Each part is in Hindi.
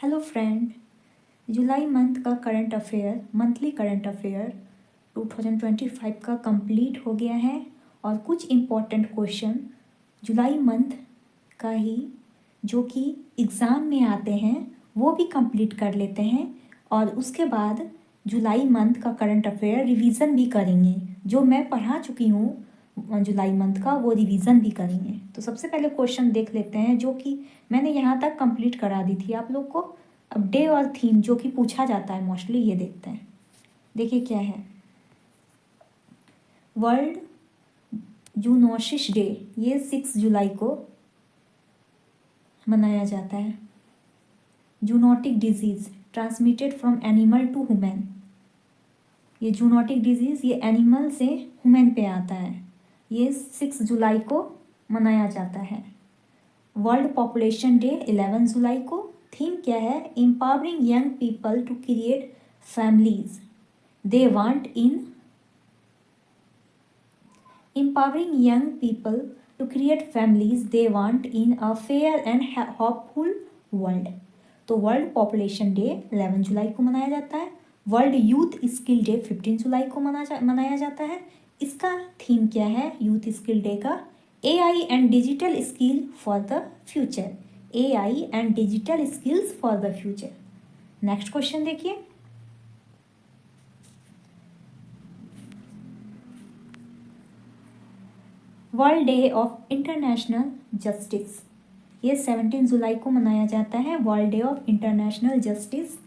Hello friend. जुलाई मंथ का current affair, monthly current affair 2025 का कंप्लीट हो गया है और कुछ इम्पोर्टेंट क्वेश्चन जुलाई मंथ का ही जो कि एग्ज़ाम में आते हैं वो भी कंप्लीट कर लेते हैं और उसके बाद जुलाई मंथ का करंट अफेयर रिवीजन भी करेंगे। जो मैं पढ़ा चुकी हूँ जुलाई मंथ का वो रिवीजन भी करेंगे। तो सबसे पहले क्वेश्चन देख लेते हैं जो कि मैंने यहाँ तक कंप्लीट करा दी थी आप लोग को। अब डे और थीम जो कि पूछा जाता है मोस्टली, ये देखते हैं। देखिए क्या है, वर्ल्ड जूनोसिस डे, ये 6 जुलाई को मनाया जाता है। Zoonotic disease transmitted from animal to human, ये जूनोटिक डिजीज़ ये एनिमल से ह्यूमन पे आता है। ये 6 जुलाई को मनाया जाता है। वर्ल्ड पॉपुलेशन डे 11 जुलाई को। थीम क्या है, empowering young people to create families they want in, empowering young people to create families they want in a fair and hopeful world। तो वर्ल्ड पॉपुलेशन डे 11 जुलाई को मनाया जाता है। वर्ल्ड यूथ स्किल डे 15 जुलाई को मनाया जाता है। इसका थीम क्या है यूथ स्किल डे का, AI and digital skill for the future, AI and digital skills for the future. Next question देखिए, world day of international justice, ये 17 जुलाई को मनाया जाता है। World day of international justice.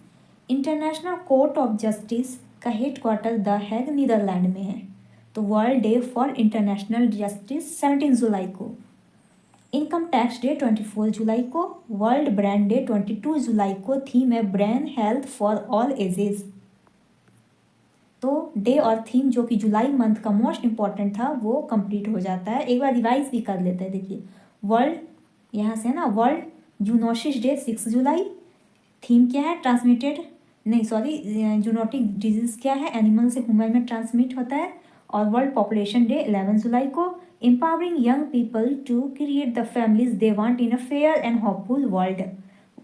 International court of justice का head quarter the Hague Netherland में है। तो world day for international justice 17 जुलाई को। इनकम टैक्स डे 24 जुलाई को। वर्ल्ड ब्रेन डे 22 जुलाई को। थीम है brain health for all ages. तो डे और थीम जो कि जुलाई मंथ का मोस्ट इम्पॉर्टेंट था वो कंप्लीट हो जाता है। एक बार रिवाइज भी कर लेते हैं। देखिए वर्ल्ड, यहाँ से ना, वर्ल्ड जूनोसिस डे 6 जुलाई। थीम क्या है, ट्रांसमिटेड, नहीं सॉरी, जूनोटिक डिजीज क्या है, एनिमल से ह्यूमन में ट्रांसमिट होता है। और वर्ल्ड पॉपुलेशन डे 11 जुलाई को। Empowering young people to create the families they want in a fair and hopeful world.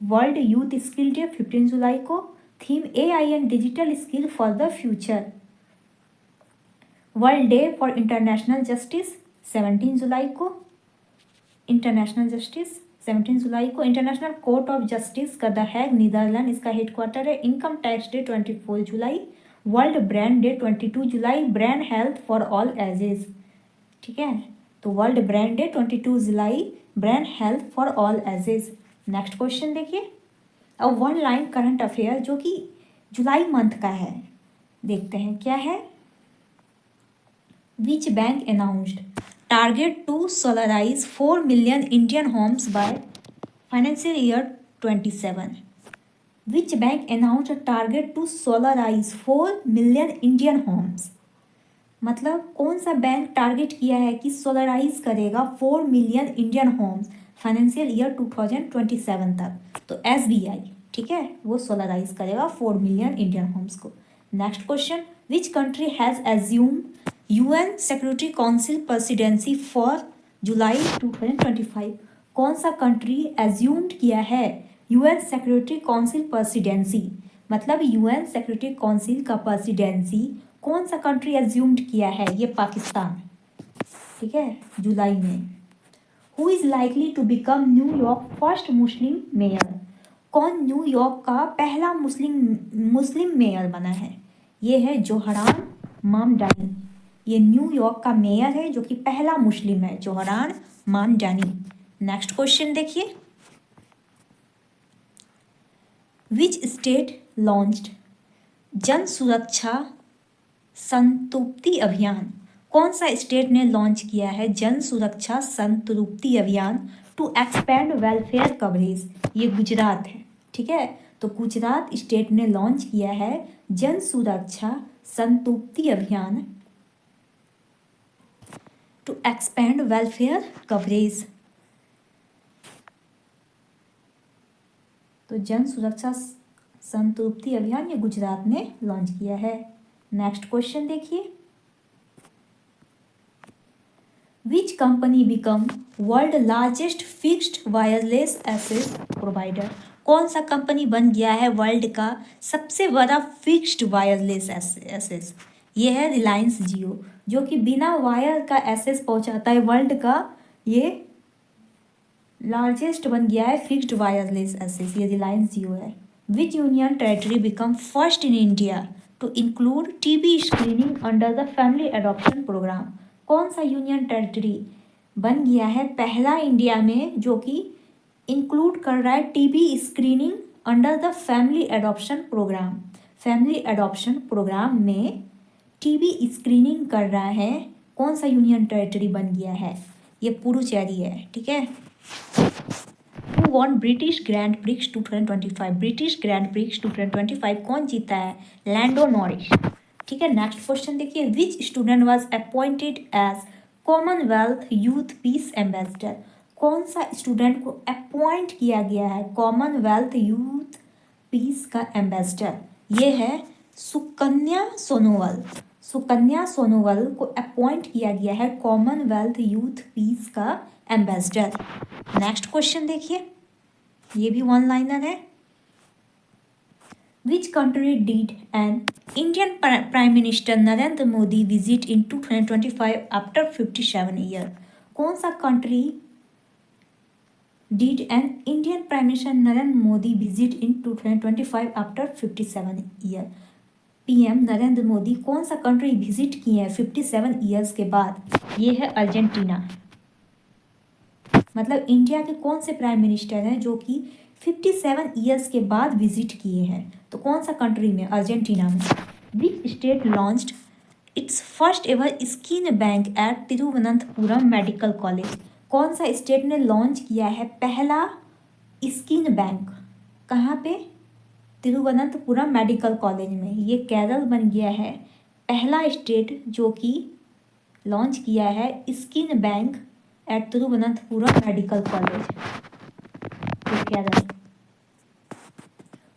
World youth skill day 15 जुलाई को। Theme AI and digital skill for the future. World day for international justice 17 जुलाई को। इंटरनेशनल जस्टिस 17 जुलाई को। इंटरनेशनल कोर्ट ऑफ जस्टिस का द हैग नीदरलैंड, इसका हेडक्वार्टर है। इनकम टैक्स डे 24 जुलाई। वर्ल्ड ब्रेन डे 22 जुलाई, brain health for all ages. ठीक है, तो वर्ल्ड ब्रेन डे 22 जुलाई, brain health for all ages. Next question देखिए, अब 1 लाइन करंट अफेयर जो कि जुलाई मंथ का है, देखते हैं क्या है। Which bank announced target to solarise 4 million Indian homes by financial year 27। Which bank announced target to solarise 4 million Indian homes, मतलब कौन सा बैंक टारगेट किया है कि सोलराइज करेगा 4 million Indian homes financial year 2027 तक। तो SBI, ठीक है, वो सोलराइज करेगा 4 मिलियन इंडियन होम्स को। Next question, which country has assume UN security council presidency for जुलाई 2025। कौन सा कंट्री एज्यूम्ड किया है UN सिक्योरिटी काउंसिल प्रेसिडेंसी, मतलब UN सिक्योरिटी काउंसिल का प्रेसिडेंसी कौन सा कंट्री एज्यूम्ड किया है, ये पाकिस्तान, ठीक है, जुलाई में। Who is likely to become New York first Muslim mayor, कौन न्यूयॉर्क का पहला मुस्लिम मेयर बना है, ये है जोहरान मामडानी। ये न्यूयॉर्क का मेयर है जो कि पहला मुस्लिम है, जोहरान मामडानी। नेक्स्ट क्वेश्चन देखिए, विच स्टेट लॉन्च्ड जन सुरक्षा संतृप्ति अभियान, कौन सा स्टेट ने लॉन्च किया है जन सुरक्षा संतृप्ति अभियान टू एक्सपेंड वेलफेयर कवरेज, ये गुजरात है, ठीक है। तो गुजरात स्टेट ने लॉन्च किया है जन सुरक्षा संतृप्ति अभियान टू एक्सपेंड वेलफेयर कवरेज। तो जन सुरक्षा संतृप्ति अभियान ये गुजरात ने लॉन्च किया है। नेक्स्ट क्वेश्चन देखिए, which company become world largest fixed wireless access provider, कौन सा कंपनी बन गया है वर्ल्ड का सबसे बड़ा फिक्स्ड वायरलेस एसेस? ये है रिलायंस जियो, जो कि बिना वायर का एसेस पहुंचाता है वर्ल्ड का ये लार्जेस्ट बन गया है फिक्स्ड वायरलेस एसेस, ये रिलायंस जियो है। Which union territory become first in India to include TB screening under the family adoption programme? कौन सा यूनियन टेरेटरी बन गया है पहला इंडिया में जो कि इंक्लूड कर रहा है TB screening under the family adoption programme? Family adoption programme में टीबी स्क्रीनिंग कर रहा है, कौन सा यूनियन टेरेटरी बन गया है? ये पुडुचेरी है, ठीक है। Who won British grand prix 2025? British grand prix 2025 कौन जीता है? लैंडो नॉरिस, ठीक है। नेक्स्ट क्वेश्चन देखिए, which student was appointed as Commonwealth youth peace ambassador? कौन सा स्टूडेंट को अपॉइंट किया गया है कॉमनवेल्थ यूथ पीस का एम्बेसडर? ये है सुकन्या सोनोवाल। सुकन्या सोनोवाल को अपॉइंट किया गया है कॉमनवेल्थ यूथ पीस का एम्बेसडर। नेक्स्ट क्वेश्चन देखिए, ये भी वन लाइनर है। Which country did an Indian prime minister Narendra Modi visit in 2025 after 57 year? कौन सा country did an Indian prime minister Narendra Modi visit in 2025 after 57 year? PM Narendra Modi कौन सा कंट्री विजिट किए हैं 57 ईयर्स के बाद? ये है अर्जेंटीना। मतलब इंडिया के कौन से प्राइम मिनिस्टर हैं जो कि 57 ईयर्स के बाद विजिट किए हैं? तो कौन सा कंट्री में? अर्जेंटीना में। विच state launched it's first ever skin bank at Thiruvananthapuram medical college? कौन सा स्टेट ने लॉन्च किया है पहला स्किन बैंक? कहाँ पे? तिरुवनंतपुरम मेडिकल कॉलेज में। ये केरल बन गया है पहला स्टेट जो कि लॉन्च किया है skin bank at Thiruvananthapuram medical college, Kerala.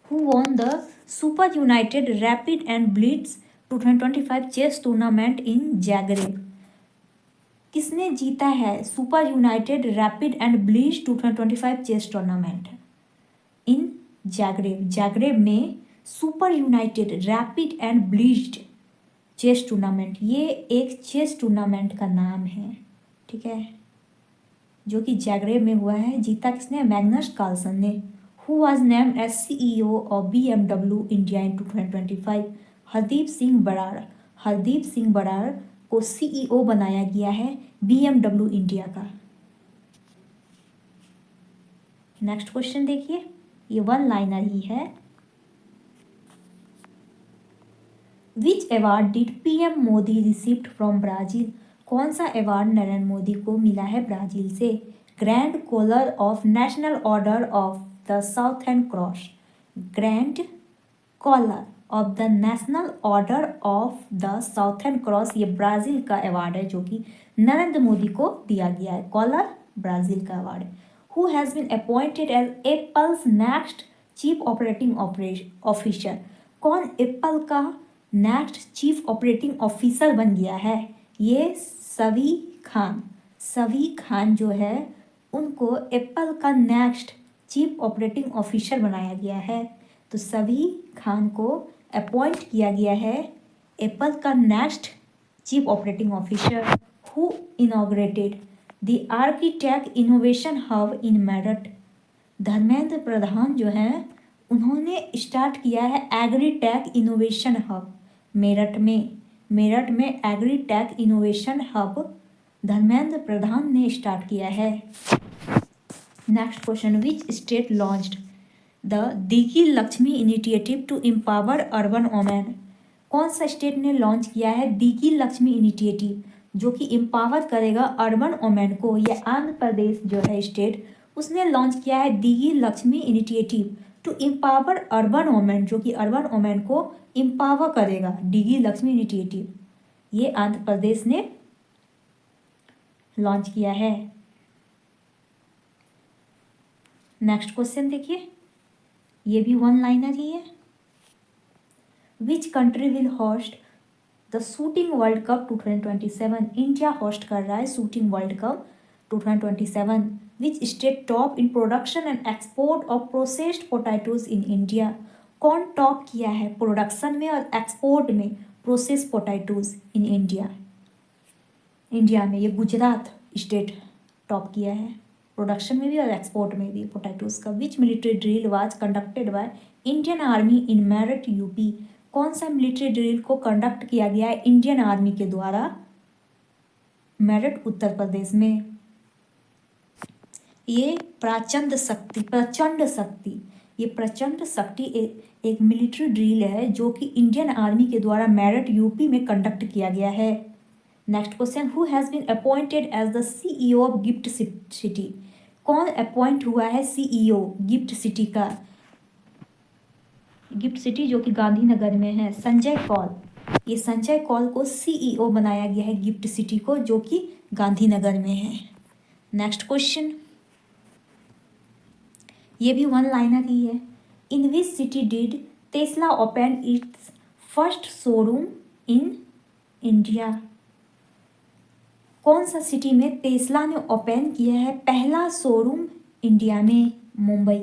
Who won the Super United Rapid and Blitz 2025 chess tournament in Zagreb? किसने जीता है super united rapid and blitz 2025 chess tournament in Zagreb? Zagreb में super united rapid and blitz chess tournament, ये एक चेस टूर्नामेंट का नाम है, ठीक है, जो कि जैगरेब में हुआ है। जीता किसने? मैग्नस कार्लसन ने। Who was named as CEO of BMW India in 2025? Hardeep Singh Brar. Hardeep Singh Brar को CEO बनाया गया है BMW इंडिया का। नेक्स्ट क्वेश्चन देखिए, ये वन लाइनर ही है। Which award did PM Modi received from Brazil? कौन सा अवार्ड नरेंद्र मोदी को मिला है ब्राज़ील से? Grand collar of national order of the Southern Cross. Grand collar of the national order of the Southern Cross, ये ब्राज़ील का अवार्ड है जो कि नरेंद्र मोदी को दिया गया है। कॉलर ब्राज़ील का अवार्ड है। Who has been appointed as Apple's next chief operating officer? कौन एप्पल का नेक्स्ट चीफ ऑपरेटिंग ऑफिसर बन गया है? ये सवी खान। सवी खान जो है उनको एप्पल का नेक्स्ट चीफ ऑपरेटिंग ऑफिसर बनाया गया है। तो सवी खान को अपॉइंट किया गया है एप्पल का next chief operating officer. Who inaugurated the architect innovation hub in Meerut? Dharmendra Pradhan जो हैं उन्होंने स्टार्ट किया है एग्रीटेक इनोवेशन हब मेरठ में। मेरठ में agritech innovation hub Dharmendra Pradhan ने स्टार्ट किया है। Next question, which state launched the Digi Lakshmi initiative to empower urban women? कौन सा स्टेट ने लॉन्च किया है दिगी लक्ष्मी इनिशिएटिव जो कि एम्पावर करेगा अर्बन वोमेन को? ये आंध्र प्रदेश जो है स्टेट, उसने लॉन्च किया है Digi Lakshmi initiative to empower urban women, जो कि अर्बन वोमेन को एम्पावर करेगा। दिगी लक्ष्मी इनिशिएटिव ये आंध्र प्रदेश ने लॉन्च किया है। नेक्स्ट क्वेश्चन देखिए, ये भी वन लाइनर ही है। Which country will host the shooting world cup 2027? India host कर रहा है shooting world cup 2027। Which state top in production and export of processed potatoes in India? कौन टॉप किया है प्रोडक्शन में और एक्सपोर्ट में processed potatoes in India? India में ये गुजरात स्टेट टॉप किया है, प्रोडक्शन में भी और एक्सपोर्ट में भी पोटैटोज का। Which military drill was conducted by Indian army in Meerut UP? कौन सा मिलिट्री ड्रिल को कंडक्ट किया गया है इंडियन आर्मी के द्वारा मेरठ उत्तर प्रदेश में? ये प्रचंड शक्ति ये प्रचंड शक्ति एक मिलिट्री ड्रिल है जो कि इंडियन आर्मी के द्वारा मेरठ यूपी में कंडक्ट किया गया है। Next question, who has been appointed as the CEO of GIFT city? कौन अपॉइंट हुआ है CEO गिफ्ट सिटी का? गिफ्ट सिटी जो कि गांधीनगर में है, संजय कौल। ये संजय कौल को CEO बनाया गया है गिफ्ट सिटी को, जो कि गांधीनगर में है। नेक्स्ट क्वेश्चन, ये भी वन लाइनर ही है। In which city did Tesla open its first showroom in India? कौन सा सिटी में टेस्ला ने ओपन किया है पहला शोरूम इंडिया में? मुंबई।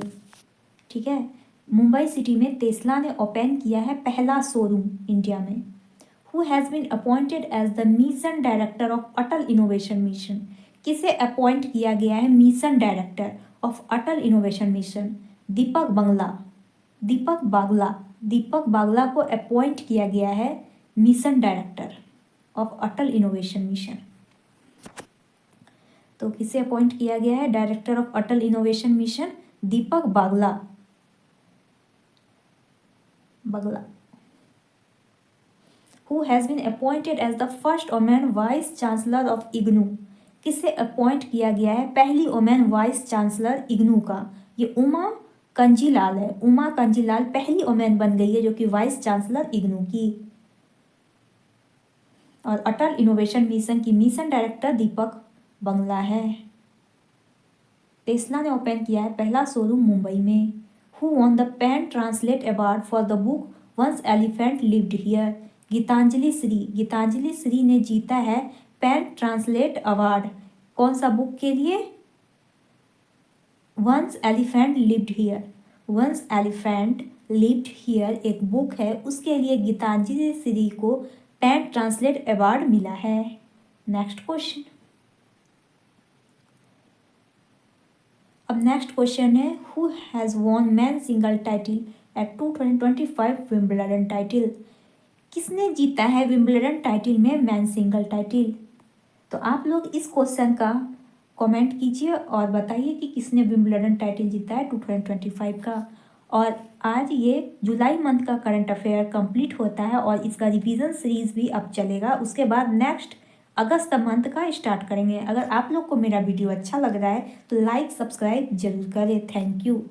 ठीक है, मुंबई सिटी में टेस्ला ने ओपन किया है पहला शोरूम इंडिया में। Who has been appointed as the mission director of Atal innovation mission? किसे अपॉइंट किया गया है mission director of Atal innovation mission? Deepak Bagla को अपॉइंट किया गया है mission director of Atal innovation mission. तो किसे अपॉइंट किया गया है director of Atal innovation mission? Deepak Bagla. Who has been appointed as the first women vice chancellor of IGNOU? किसे अपॉइंट किया गया है पहली वुमेन वाइस चांसलर इग्नू का? ये उमा कंजीलाल है। उमा कंजीलाल पहली वुमेन बन गई है जो कि वाइस चांसलर इग्नू की। और अटल इनोवेशन मिशन की मिशन डायरेक्टर दीपक बागला है। टेस्ला ने ओपन किया है पहला शोरूम मुंबई में। Who won the pen translate award for the book once elephant lived here? Geetanjali Shree ने जीता है पेन ट्रांसलेट अवार्ड। कौन सा बुक के लिए? वंस एलिफेंट लिव्ड हियर एक बुक है, उसके लिए गीतांजलि श्री को पेन ट्रांसलेट अवार्ड मिला है। नेक्स्ट क्वेश्चन, अब नेक्स्ट क्वेश्चन है, who has won man single title at 2025 Wimbledon title? किसने जीता है विंबलडन टाइटल में मैन सिंगल टाइटल? तो आप लोग इस क्वेश्चन का कमेंट कीजिए और बताइए कि किसने विंबलडन टाइटल जीता है 2025 का। और आज ये जुलाई मंथ का करंट अफेयर कंप्लीट होता है और इसका रिवीजन सीरीज भी अब चलेगा। उसके बाद नेक्स्ट अगस्त मंथ का स्टार्ट करेंगे। अगर आप लोग को मेरा वीडियो अच्छा लग रहा है तो लाइक सब्सक्राइब जरूर करें। Thank you.